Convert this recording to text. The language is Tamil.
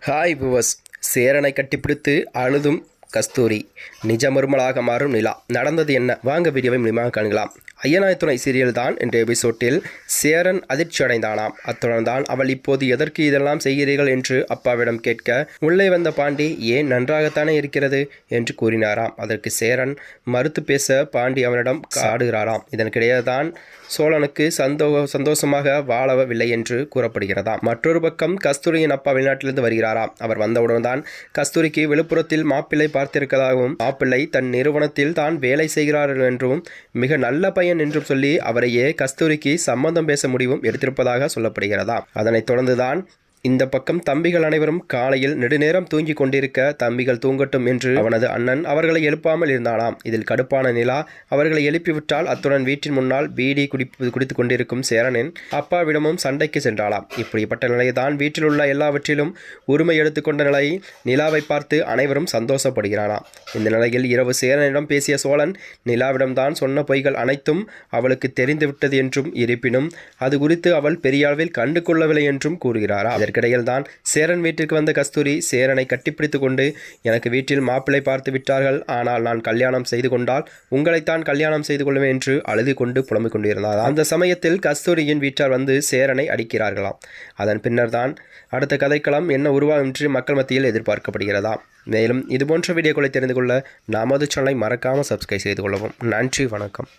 ஹாய் விவஸ். சேரனை கட்டிப்பிடித்து அழுதும் கஸ்தூரி, நிஜ மருமலாக மாறும் நிலா. நடந்தது என்ன? வாங்க வீடியோவை மூலமாக காணலாம். ஐயனாய் துணை சீரியல் தான் என்ற எபிசோட்டில் சேரன் அதிர்ச்சி அடைந்தானாம். அத்துடன் தான் அவள் இப்போது எதற்கு இதெல்லாம் செய்கிறீர்கள் என்று அப்பாவிடம் கேட்க, உள்ளே வந்த பாண்டி ஏன் நன்றாகத்தானே இருக்கிறது என்று கூறினாராம். அதற்கு சேரன் மறுத்து பேச பாண்டி அவனிடம் காடுகிறாராம். இதற்கிடையே தான் சோழனுக்கு சந்தோஷமாக வாழவில்லை என்று கூறப்படுகிறதாம். மற்றொரு பக்கம் கஸ்தூரியின் அப்பா வெளிநாட்டிலிருந்து வருகிறாராம். அவர் வந்தவுடன் தான் கஸ்தூரிக்கு விழுப்புரத்தில் மாப்பிள்ளை பார்த்திருப்பதாகவும், மாப்பிள்ளை தன் நிறுவனத்தில் தான் வேலை செய்கிறார்கள் என்றும், மிக நல்ல பையன் என்றும் சொல்லி அவரையே கஸ்தூரிக்கு சம்பந்தம் பேச முடிவும் எடுத்திருப்பதாக சொல்லப்படுகிறதா. அதனைத் தொடர்ந்துதான் இந்த பக்கம் தம்பிகள் அனைவரும் காலையில் நெடுநேரம் தூங்கி கொண்டிருக்க, தம்பிகள் தூங்கட்டும் என்று அவனது அண்ணன் அவர்களை எழுப்பாமல் இருந்தானாம். இதில் கடுப்பான நிலா அவர்களை எழுப்பிவிட்டால் அத்துடன் வீட்டின் முன்னால் பீடி குடித்துக் கொண்டிருக்கும் சேரனின் அப்பாவிடமும் சண்டைக்கு சென்றாளாம். இப்படிப்பட்ட நிலைதான் வீட்டில் உள்ள எல்லாவற்றிலும் உரிமை எடுத்துக்கொண்ட நிலையில் நிலாவை பார்த்து அனைவரும் சந்தோஷப்படுகிறானாம். இந்த நிலையில் இரவு சேரனிடம் பேசிய சோழன் நிலாவிடம்தான் சொன்ன பொய்கள் அனைத்தும் அவளுக்கு தெரிந்துவிட்டது என்றும், இருப்பினும் அது குறித்து அவள் பெரிய அளவில் கண்டு கொள்ளவில்லை என்றும் கூறுகிறாரா. இதற்கிடையில் தான் சேரன் வீட்டிற்கு வந்த கஸ்தூரி சேரனை கட்டிப்பிடித்து கொண்டு, எனக்கு வீட்டில் மாப்பிள்ளை பார்த்து விட்டார்கள், ஆனால் நான் கல்யாணம் செய்து கொண்டால் உங்களைத்தான் கல்யாணம் செய்து கொள்வேன் என்று அழுது கொண்டு புலம்பிக் கொண்டிருந்தார். அந்த சமயத்தில் கஸ்தூரியின் வீட்டார் வந்து சேரனை அடிக்கிறார்களாம். அதன் பின்னர் தான் அடுத்த கதைக்களம் என்ன உருவாகும் என்று மக்கள் மத்தியில் எதிர்பார்க்கப்படுகிறதா. மேலும் இதுபோன்ற வீடியோக்களை தெரிந்து கொள்ள நமது சேனலை மறக்காமல் சப்ஸ்கிரைப் செய்து கொள்ளவும். நன்றி, வணக்கம்.